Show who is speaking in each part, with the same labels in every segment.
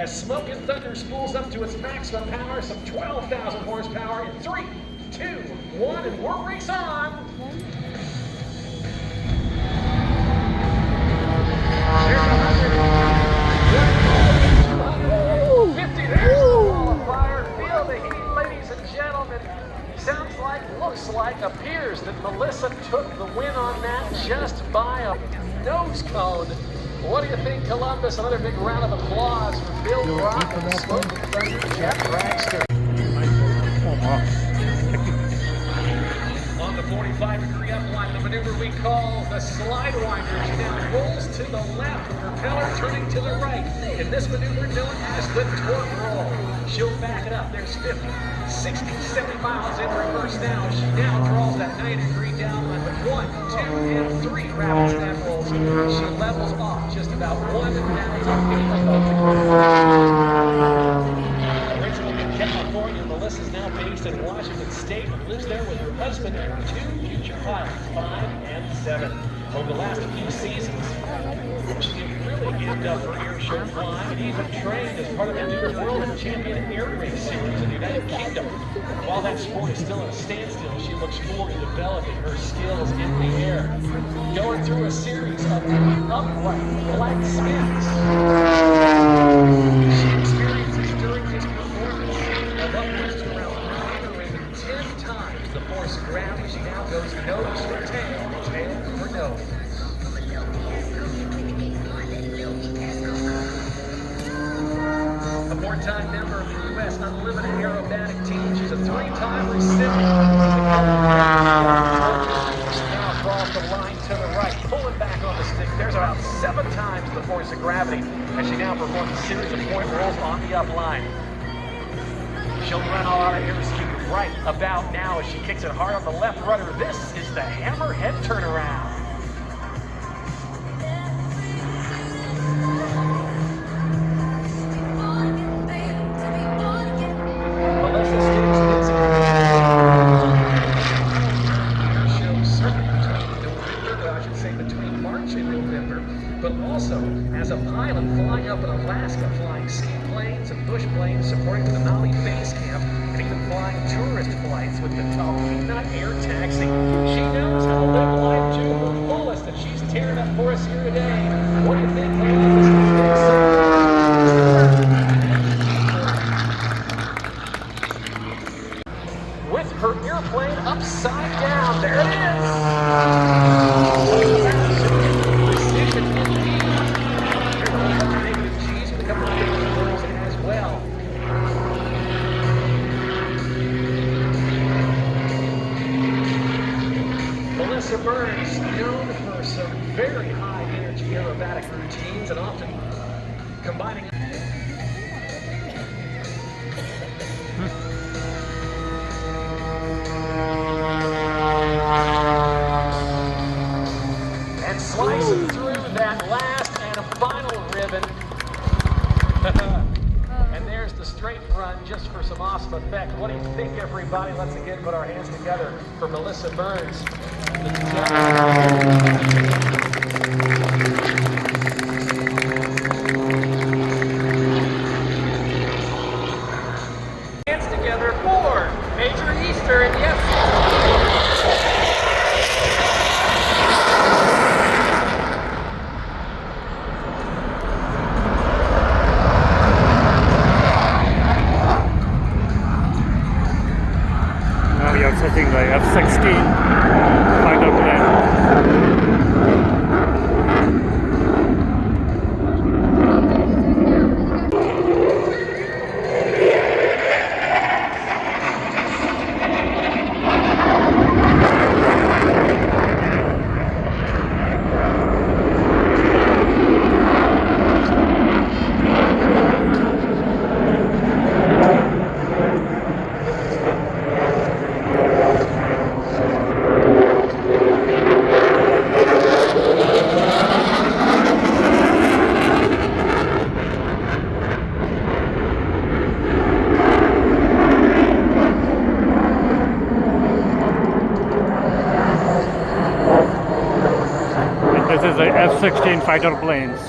Speaker 1: as Smoke and Thunder spools up to its maximum power, some 12,000 horsepower in 3, 2, 1, and we're race on. There's 150. There's the qualifier. Feel the heat, ladies and gentlemen. Sounds like, looks like, appears that Melissa took the win on that just by a nose cone. What do you think, Columbus? Another big round of applause for Bill Brock and Smoke and Thunder, Jeff Dragster. On the 45-degree upline, the maneuver we call the slide winder. She now rolls to the left with her propeller turning to the right. In this maneuver known as the torque roll. She'll back it up. There's 50, 60, 70 miles in reverse now. She now draws that 90-degree downwind with 1, 2, and 3 rapid snap rolls. She levels off just about 1 Originally in California, Melissa's now based in Washington State and lives there with her husband and 2 future pilots, 5 and 7. Over the last few seasons, she really geared up for air show flying and even trained as part of the new World Champion Air Race Series in the United Kingdom. While that sport is still at a standstill, she looks forward to developing her skills in the air. Going through a series of upright flight spins. She experiences during this performance of upwards to around 9 or even 10 times the force of gravity. She now goes nose for tail for nose. A 4-time member of the U.S. Unlimited Aerobatic team. She's a 3-time recipient of the now across the line to the right, pulling back on the stick. There's about 7 times the force of gravity as she now performs a series of point rolls on the up line. She'll run all out of airspeed right about now as she kicks it hard on the left rudder. This is the hammerhead turnaround. Melissa stays busy. Air shows certainly between March and November, but also as a pilot flying up in Alaska, flying ski planes and bush planes, supporting the Denali base camp, and even flying tourist flights with the Talkeetna Air Taxi. She knows how to live life to her fullest, and she's tearing up for us here today. What do you think, ladies? This is big with her airplane upside down. There it is. Precision indeed. Negative G's with a couple of negative rolls as well. Melissa Burns, known for some very high energy aerobatic routines and often combining and slicing through that last and final ribbon. And there's the straight run just for some awesome effect. What do you think, everybody? Let's again put our hands together for Melissa Burns. Hands together for Major Easter and yes.
Speaker 2: Now we are setting the F-16 fighter plane. This is the F-16 fighter planes.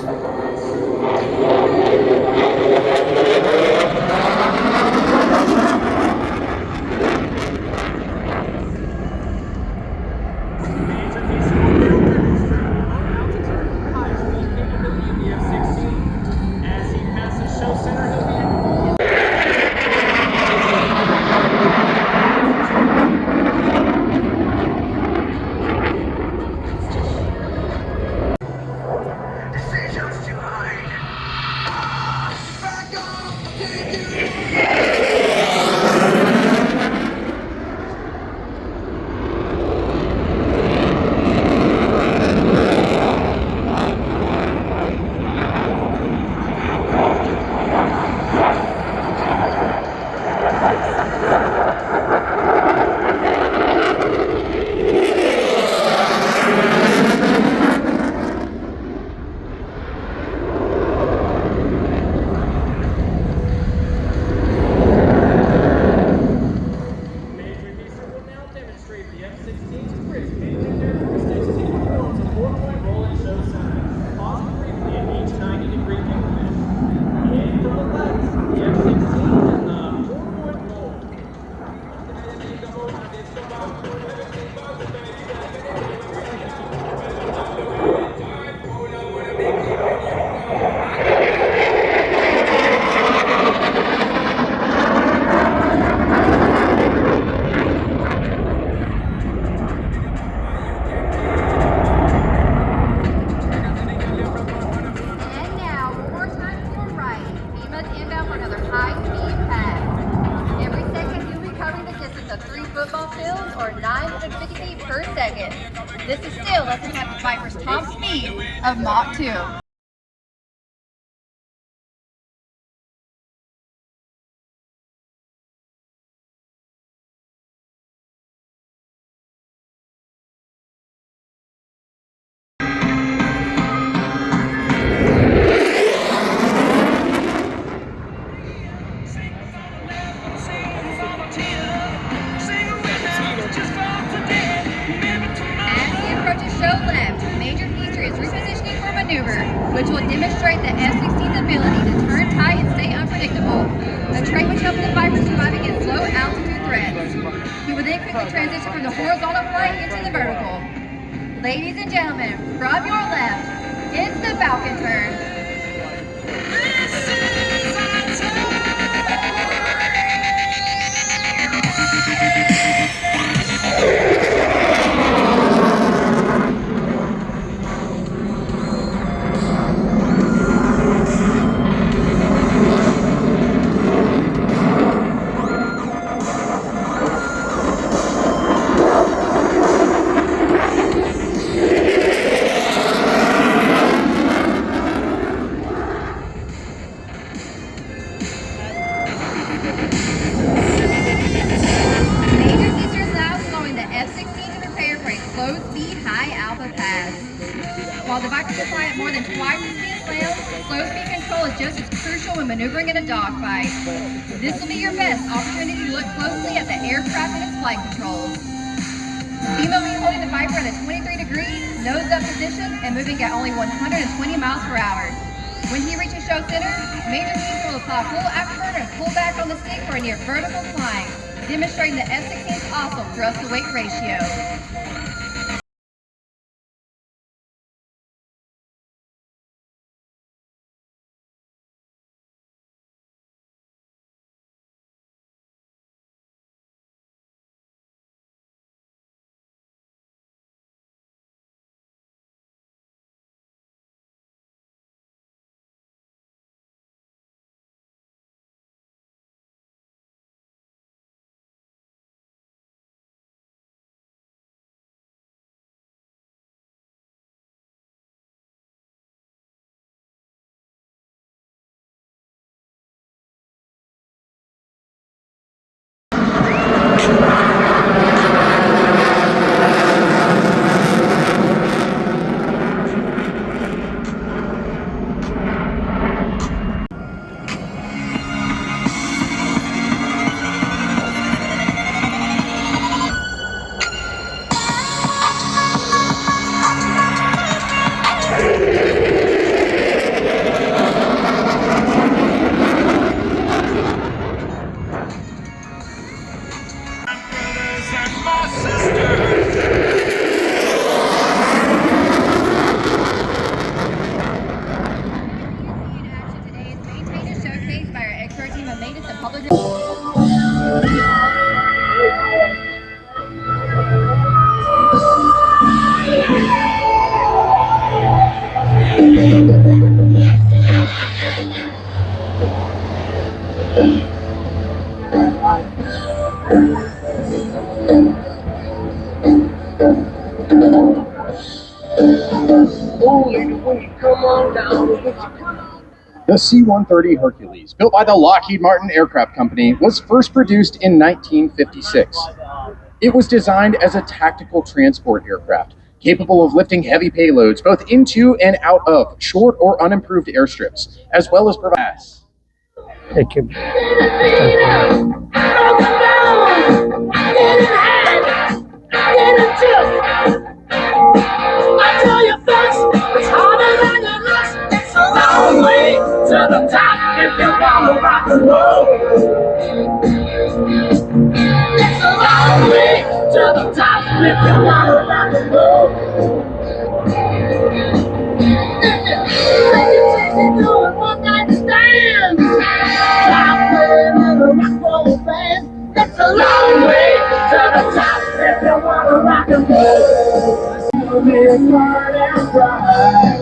Speaker 3: us inbound for another high-speed pass. Every second, you'll be covering the distance of 3 football fields or 950 feet per second. This is still less than half the Viper's top speed of Mach 2. Which will demonstrate the F-16's ability to turn tight and stay unpredictable, a trait which helps the Viper survive against low altitude threats. He will then quickly transition from the horizontal flight into the vertical. Ladies and gentlemen, from your left, it's the Falcon turn. While the Viper will fly at more than twice the speed of sound, slow speed control is just as crucial when maneuvering in a dogfight. This will be your best opportunity to look closely at the aircraft and its flight controls. Beam will be holding the Viper at a 23 degrees, nose up position, and moving at only 120 miles per hour. When he reaches show center, Major Keith will apply full afterburner and pull back on the stick for a near vertical climb, demonstrating the F-16's awesome thrust-to-weight ratio.
Speaker 4: The C-130 Hercules, built by the Lockheed Martin Aircraft Company, was first produced in 1956. It was designed as a tactical transport aircraft, capable of lifting heavy payloads both into and out of short or unimproved airstrips, as well as provide.
Speaker 5: I tell you first, it's harder than it looks. It's a long way to the top if you wanna rock and roll. It's a long way to the top if you wanna rock and roll. If you take me to a one-night stand, I'm playing in a rock roll band. It's a long way to the top if you wanna rock and roll. Big part and pride.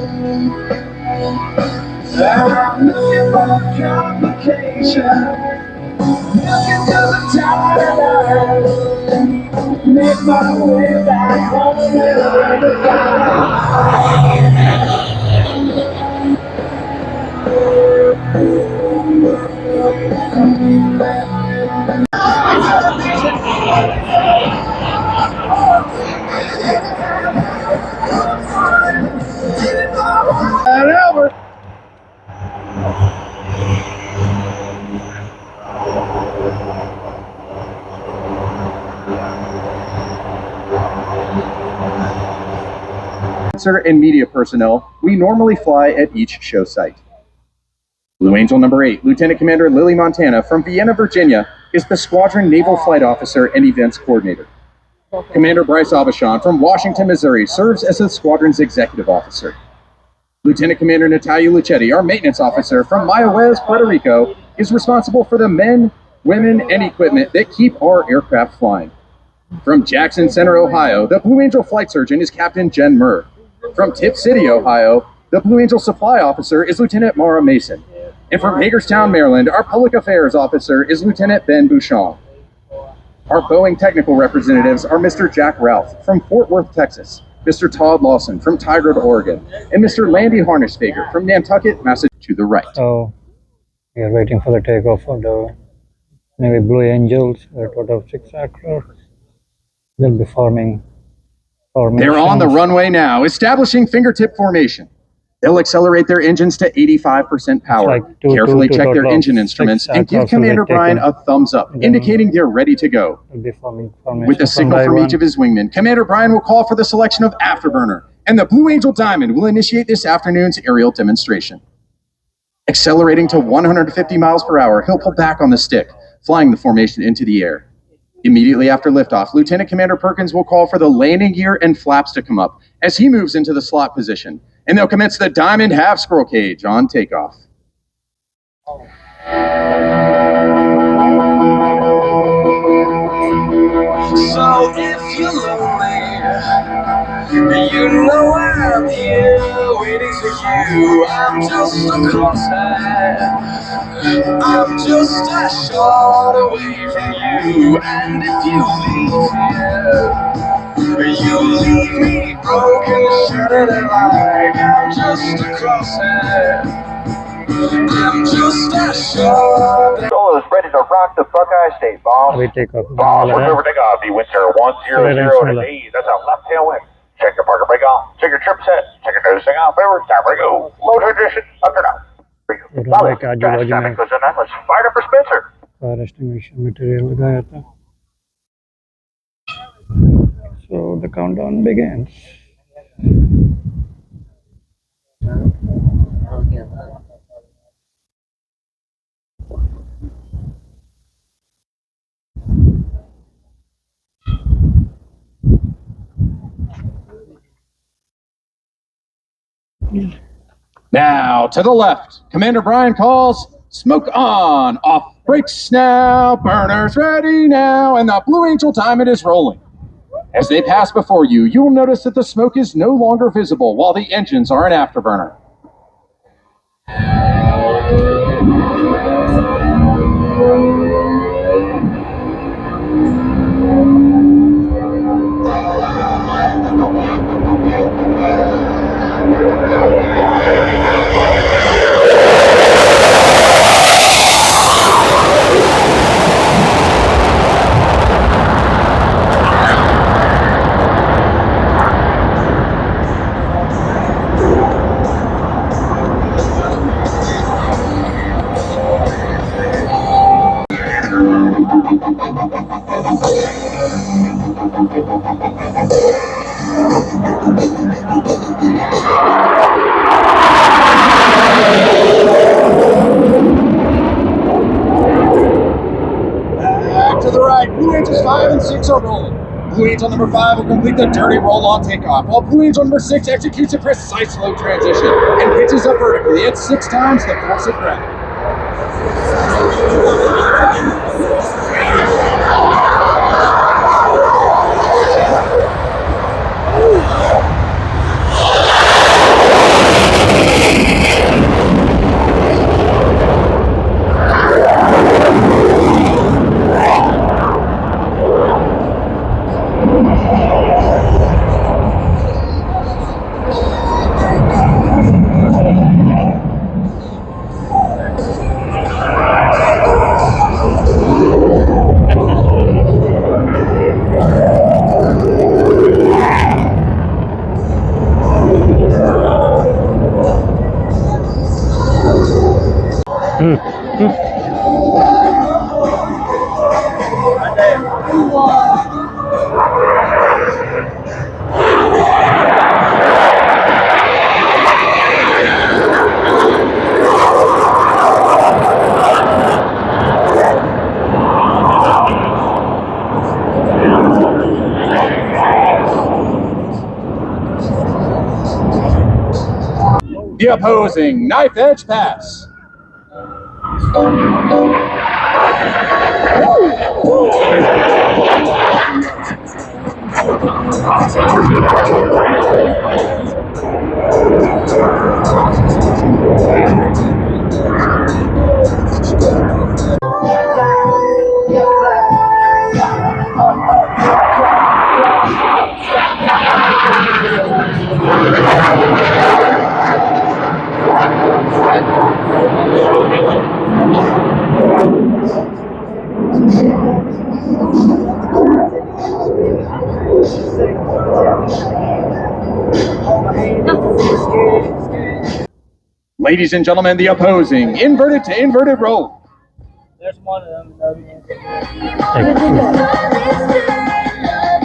Speaker 5: And I'm looking for complication, looking to the top of make my way back home and Albert.
Speaker 4: And media personnel we normally fly at each show site. Blue Angel number 8, Lieutenant Commander Lily Montana from Vienna, Virginia, is the Squadron Naval Flight Officer and Events Coordinator. Commander Bryce Abishon from Washington, Missouri, serves as the squadron's executive officer. Lieutenant Commander Natalia Lucetti, our maintenance officer from Mayahuez, Puerto Rico, is responsible for the men, women, and equipment that keep our aircraft flying. From Jackson Center, Ohio, the Blue Angel flight surgeon is Captain Jen Murr. From Tip City, Ohio, the Blue Angel supply officer is Lieutenant Mara Mason. And from Hagerstown, Maryland, our public affairs officer is Lieutenant Ben Bouchon. Our Boeing technical representatives are Mr. Jack Ralph from Fort Worth, Texas, Mr. Todd Lawson from Tigard, Oregon, and Mr. Landy Harnessfager from Nantucket, Massachusetts, to the right.
Speaker 6: So we are waiting for the takeoff of the Navy Blue Angels, a total of 6 aircraft. They'll be forming formations.
Speaker 4: They're on the runway now, establishing fingertip formation. They'll accelerate their engines to 85% power,
Speaker 6: like
Speaker 4: carefully
Speaker 6: two
Speaker 4: check their
Speaker 6: total of
Speaker 4: engine
Speaker 6: 6
Speaker 4: instruments, and give
Speaker 6: aircraft will
Speaker 4: Commander
Speaker 6: be
Speaker 4: Bryan
Speaker 6: taken.
Speaker 4: a thumbs up,
Speaker 6: Then
Speaker 4: indicating they're ready to go.
Speaker 6: They'll be forming formations
Speaker 4: With a signal
Speaker 6: one
Speaker 4: from
Speaker 6: by
Speaker 4: each of his wingmen, Commander Bryan will call for the selection of Afterburner, and the Blue Angel Diamond will initiate this afternoon's aerial demonstration. Accelerating to 150 miles per hour, he'll pull back on the stick, flying the formation into the air. Immediately after liftoff, Lieutenant Commander Perkins will call for the landing gear and flaps to come up as he moves into the slot position, and they'll commence the Diamond half squirrel cage on takeoff.
Speaker 5: So if you're lonely, you know I'm here waiting for you. I'm just a crosshair, I'm just a shot away from you. And if you leave here, you leave me broken, shattered and like I'm just a crosshair, I'm just a shot.
Speaker 7: Solo is ready to rock the Buckeye State, boss.
Speaker 6: We take off.
Speaker 7: Boss, remember takeoff. The wind sir 100 degrees. That's a left tailwind. Check your Parker brake off. Check your trip set. Check your nose thing off. Forward. Time brake go. Low transition. Up and down.
Speaker 6: Runway का आजू-बाजू में
Speaker 7: Let's fire up for Spencer.
Speaker 6: Fire extinguisher material लगाया था. So the countdown begins.
Speaker 4: Now, to the left, Commander Bryan calls, smoke on, off brakes now, burners ready now, and the Blue Angel Diamond is rolling. As they pass before you, you'll notice that the smoke is no longer visible while the engines are an afterburner. Back to the right, Blue Angels 5 and 6 are rolling. Blue Angel number 5 will complete the dirty roll on takeoff, while Blue Angel number 6 executes a precise low transition and pitches up vertically at 6 times the force of gravity. The opposing knife edge pass. Ladies and gentlemen, the opposing inverted to inverted roll.
Speaker 8: There's one of them.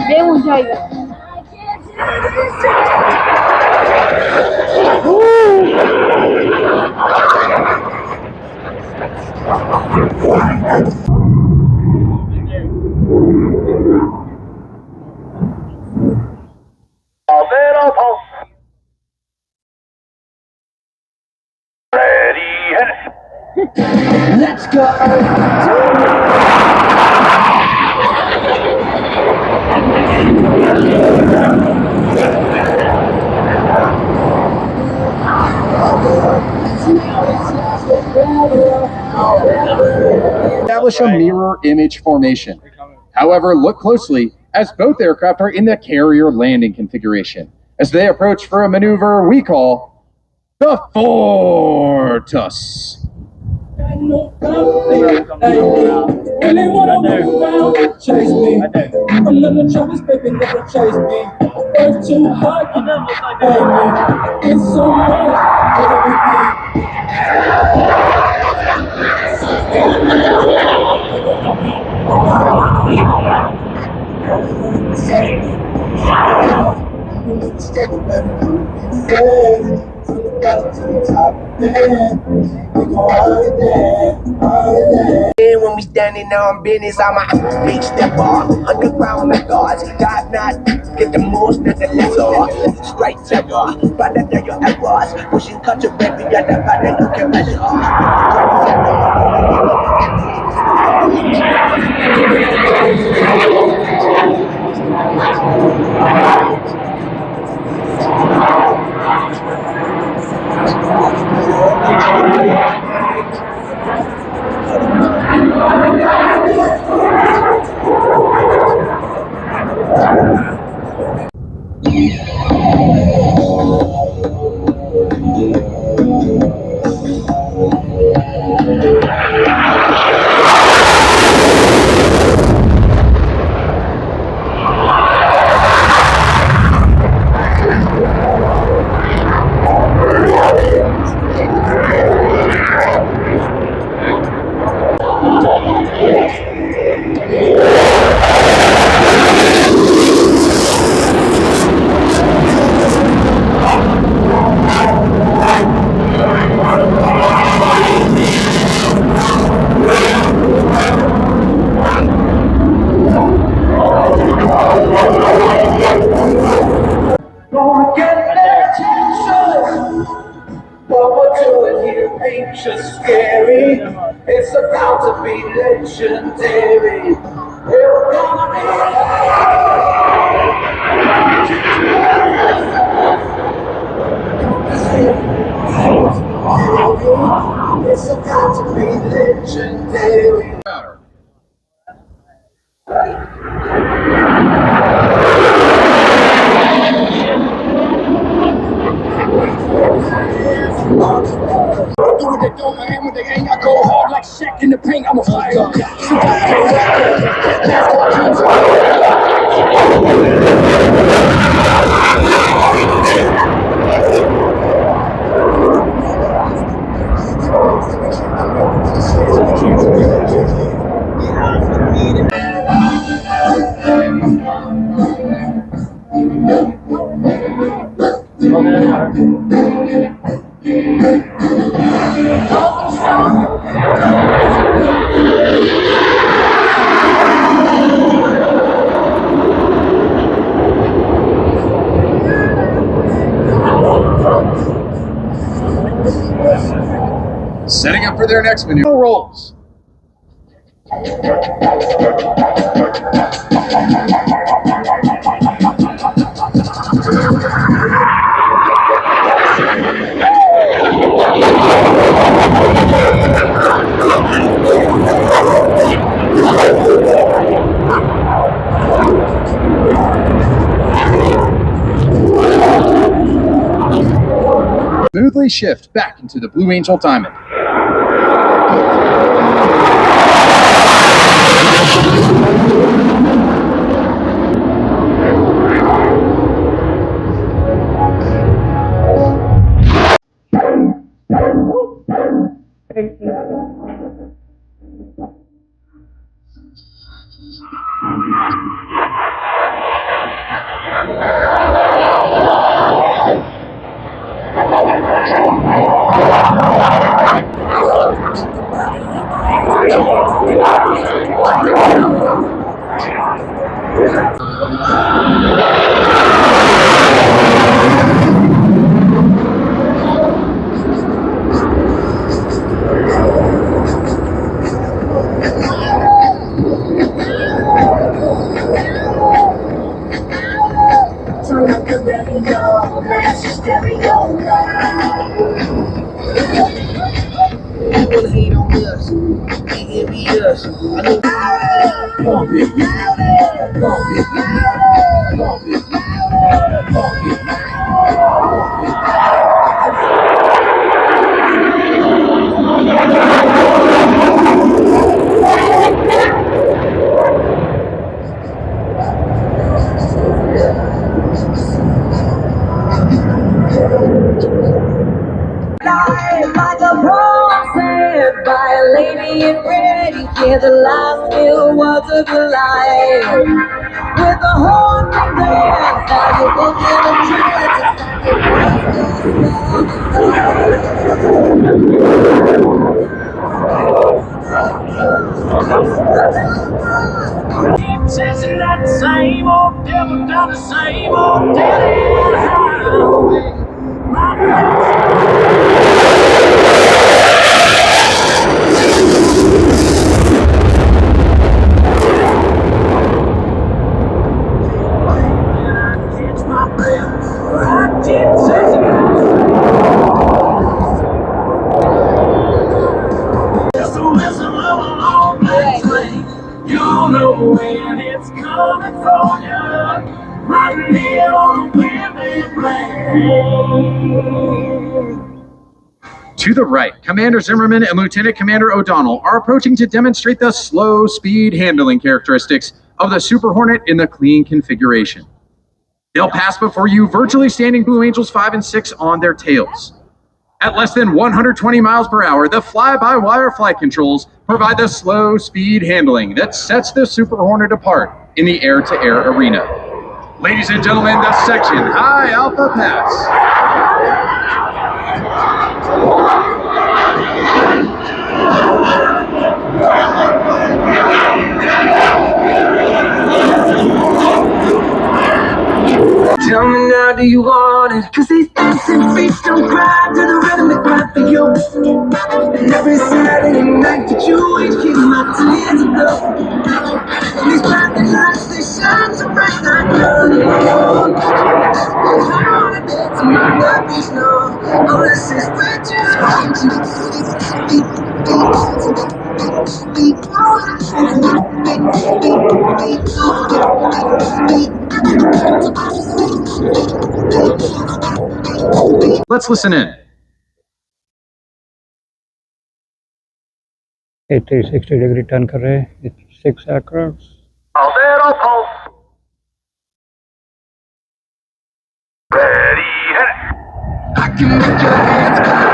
Speaker 5: Ve ucayla.
Speaker 7: Little pulse. Ready, and
Speaker 5: Let's go.
Speaker 4: Establish a mirror image formation. However, look closely as both aircraft are in the carrier landing configuration as they approach for a maneuver we call the Fortus.
Speaker 5: Chase me. I'm never troubles, baby, never chase me. Work too hard, baby. It's so much.
Speaker 9: When we standing on business, I'm a big step off. Underground my guards, God not get the most of the lesser. Straight terror, but I tell your errors. Pushing country, baby, got that body you can measure.
Speaker 5: Gonna get their attention. What we're doing here ain't just scary. It's about to be legendary. We're gonna be. It's about to be legendary.
Speaker 9: Do what they don't, man. When they ain't, I go hard like Shaq in the paint. I'm a fire.
Speaker 4: for their next maneuver. Rolls. Smoothly shift back into the Blue Angel Diamond.
Speaker 5: Turn up the radio, blast your stereo People hate on us, they envy us. I know pump it, pump it, pump it, pump it, pump it. Like a promise by a lady in red, yeah, the life still was a delight. With a haunting dance, now you look in a trance. Chasing that same old devil down the same old dead highway. You know when it's coming for you, riding in on the wind plane.
Speaker 4: To the right, Commander Zimmerman and Lieutenant Commander O'Donnell are approaching to demonstrate the slow speed handling characteristics of the Super Hornet in the clean configuration. They'll pass before you, virtually standing Blue Angels 5 and 6 on their tails. At less than 120 miles per hour, the fly-by-wire flight controls provide the slow speed handling that sets the Super Hornet apart in the air-to-air arena. Ladies and gentlemen, the section High Alpha Pass.
Speaker 5: Tell me now, do you want it? Cause these dancing feet don't cry to the rhythm they cry for you. And every Saturday night that you ain't keep my tears of love. And these blinding lights, they shine so bright like gold. I wanna dance in my baby's no. All this is
Speaker 4: Let's listen in.
Speaker 6: 80-60 degree turn कर रहे हैं. It's 6 aircrafts.
Speaker 7: A little pulse. Ready, hit it.
Speaker 5: I can make your hands clap.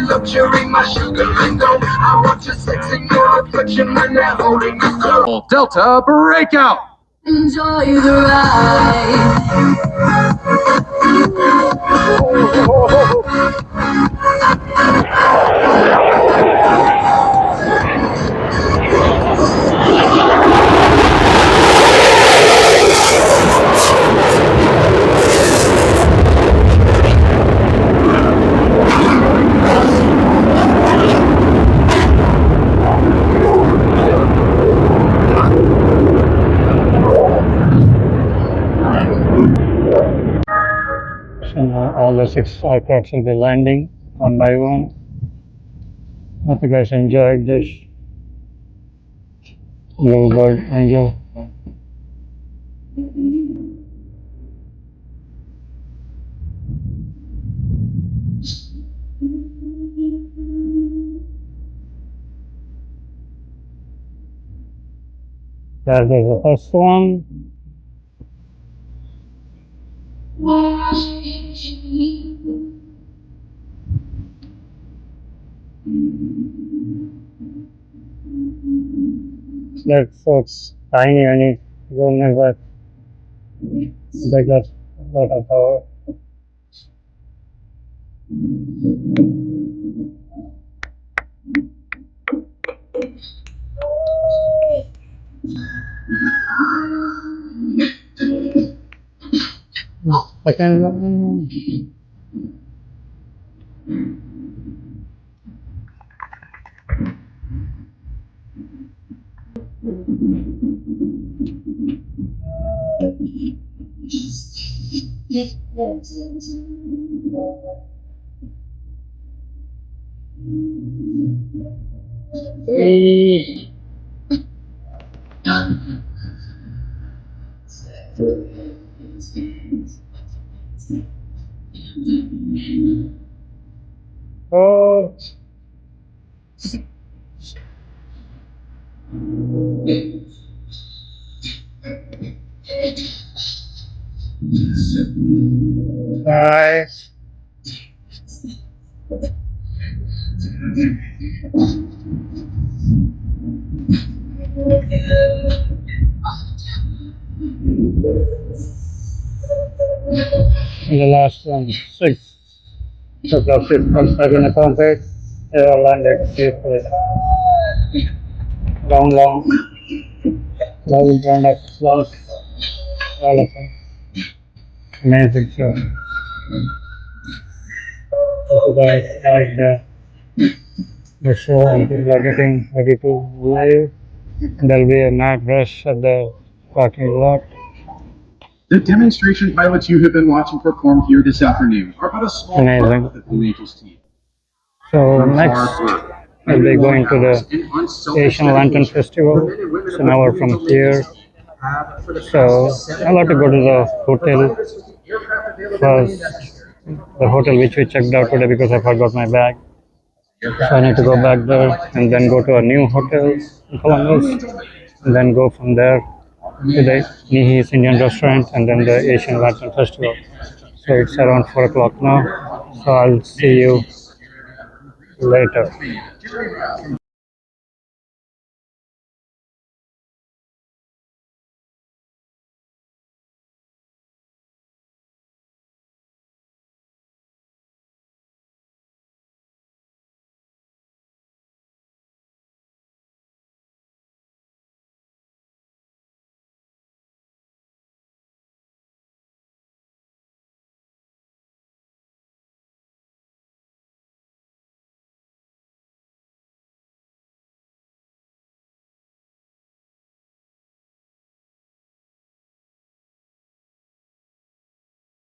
Speaker 5: Luxury, my sugar lingo. I want your sexy, your affection when they're holding you close.
Speaker 4: Delta breakout.
Speaker 5: Enjoy the ride.
Speaker 6: All the 6 aircrafts will be landing one by one. Hope you guys enjoyed this little bird angel. There's the first one. That's so tiny and it will never take a lot of power. Second one. Oh, nice. And the last one, 6. Took up 6 months are gonna compete. They all landed safely. Long, long round of applause. All of them. Amazing show. So guys, like the show and people are getting ready to leave. There'll be a night rush at the parking lot.
Speaker 4: The demonstration pilots you have been watching perform here this afternoon are but a small part of the Blue Angels team.
Speaker 6: So next, we'll be going to the Asian Lantern Festival. It's an hour from here. So I'll have to go to the hotel first. The hotel which we checked out today because I forgot my bag. So I need to go back there and then go to a new hotel in Columbus. And then go from there to the Nihi's Indian restaurant and then the Asian Lantern Festival. So it's around 4 o'clock now. So I'll see you later.